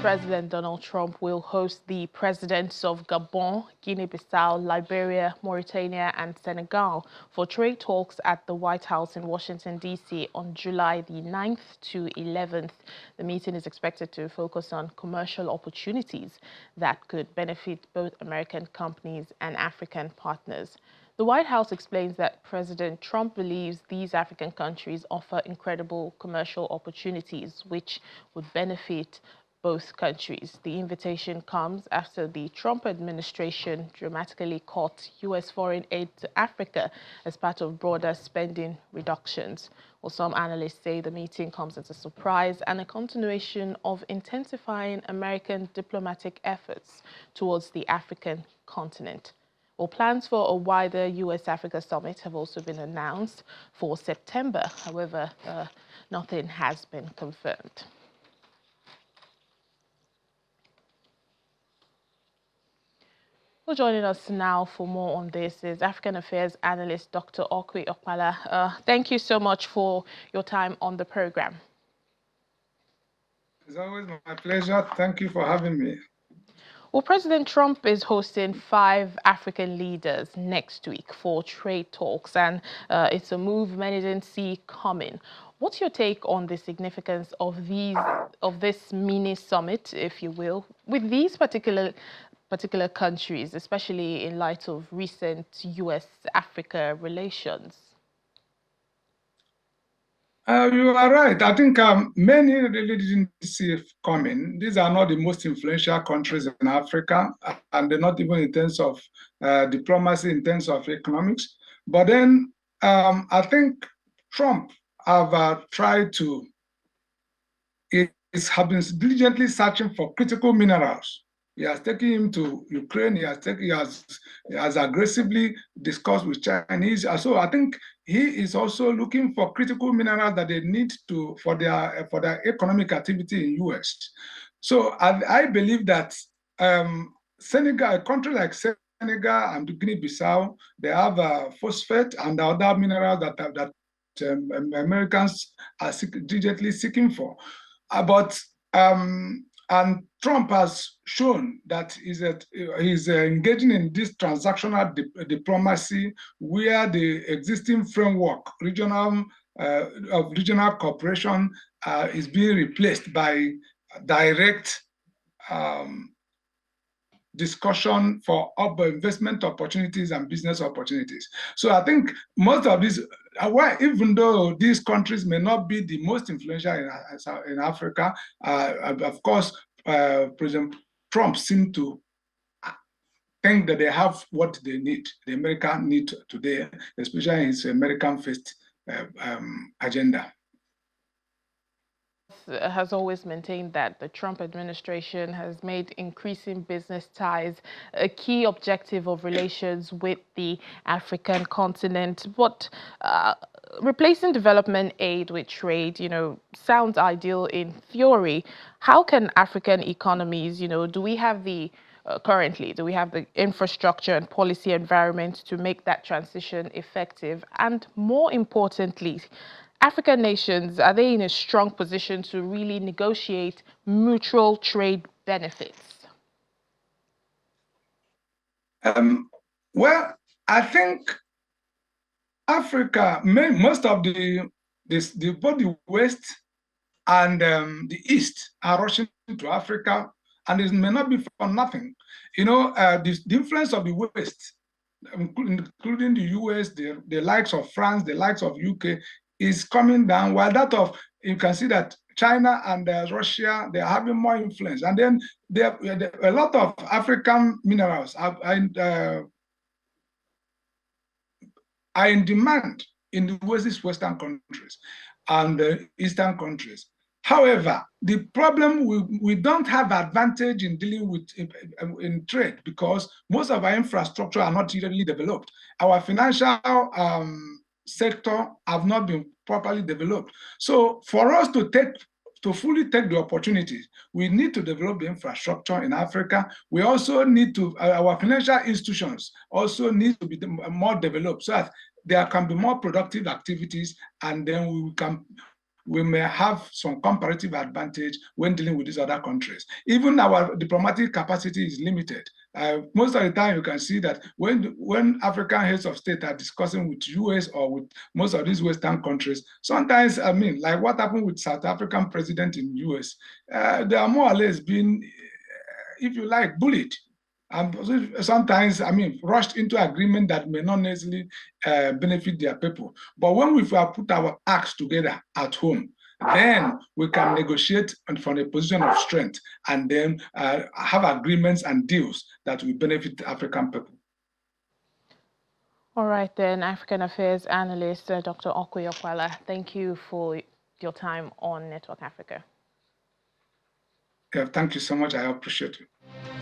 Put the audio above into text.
President Donald Trump will host the presidents of Gabon, Guinea-Bissau, Liberia, Mauritania and Senegal for trade talks at the White House in Washington, D.C. on July the 9th to 11th. The meeting is expected to focus on commercial opportunities that could benefit both American companies and African partners. The White House explains that President Trump believes these African countries offer incredible commercial opportunities which would benefit both countries. The invitation comes after the Trump administration dramatically cut U.S. foreign aid to Africa as part of broader spending reductions. Well, some analysts say the meeting comes as a surprise and a continuation of intensifying American diplomatic efforts towards the African continent. Well, plans for a wider U.S.-Africa summit have also been announced for September. However, nothing has been confirmed. Well, joining us now for more on this is African Affairs Analyst Dr. Okwe Okpala. Thank you so much for your time on the program. It's always my pleasure. Thank you for having me. Well, President Trump is hosting 5 African leaders next week for trade talks, and it's a move many didn't see coming. What's your take on the significance of this mini summit, if you will, with these particular countries, especially in light of recent U.S.-Africa relations? You are right. I think many really didn't see it coming. These are not the most influential countries in Africa, and they're not even in terms of diplomacy, in terms of economics. But then I think Trump have tried to, have been diligently searching for critical minerals. He has taken him to Ukraine. He has aggressively discussed with Chinese. So I think he is also looking for critical minerals that they need for their economic activity in US. So I believe that Senegal, a country like Senegal and Guinea-Bissau, they have phosphate and other minerals that Americans are diligently seeking for. And Trump has shown that he's engaging in this transactional diplomacy where the existing framework of regional cooperation is being replaced by direct discussion for investment opportunities and business opportunities. So I think most of these, even though these countries may not be the most influential in Africa, of course, President Trump seemed to think that they have what they need, the American need today, especially his American-first agenda. Has always maintained that the Trump administration has made increasing business ties a key objective of relations with the African continent. But replacing development aid with trade, sounds ideal in theory. How can African economies, do we have the infrastructure and policy environment to make that transition effective? And more importantly, African nations, are they in a strong position to really negotiate mutual trade benefits? Well, I think Africa, most of both the West and the East are rushing to Africa, and it may not be for nothing. The influence of the West, including the US, the likes of France, the likes of UK, is coming down, while you can see that China and Russia, they are having more influence. And then a lot of African minerals are in demand in the Western countries and the Eastern countries. However, the problem, we don't have advantage in dealing with in trade because most of our infrastructure are not really developed. Our financial sector have not been properly developed. So for us to fully take the opportunities, we need to develop the infrastructure in Africa. We also need our financial institutions also need to be more developed so that there can be more productive activities, and then we can we may have some comparative advantage when dealing with these other countries. Even our diplomatic capacity is limited. Most of the time, you can see that when African heads of state are discussing with US or with most of these Western countries, sometimes, I mean, like what happened with South African president in US, they are more or less being, if you like, bullied. Sometimes, I mean, rushed into agreement that may not necessarily benefit their people. But when we put our acts together at home, then we can negotiate from a position of strength and then have agreements and deals that will benefit the African people. All right, then, African Affairs Analyst, Dr. Okoye-Okwala, thank you for your time on Network Africa. Yeah, thank you so much. I appreciate it.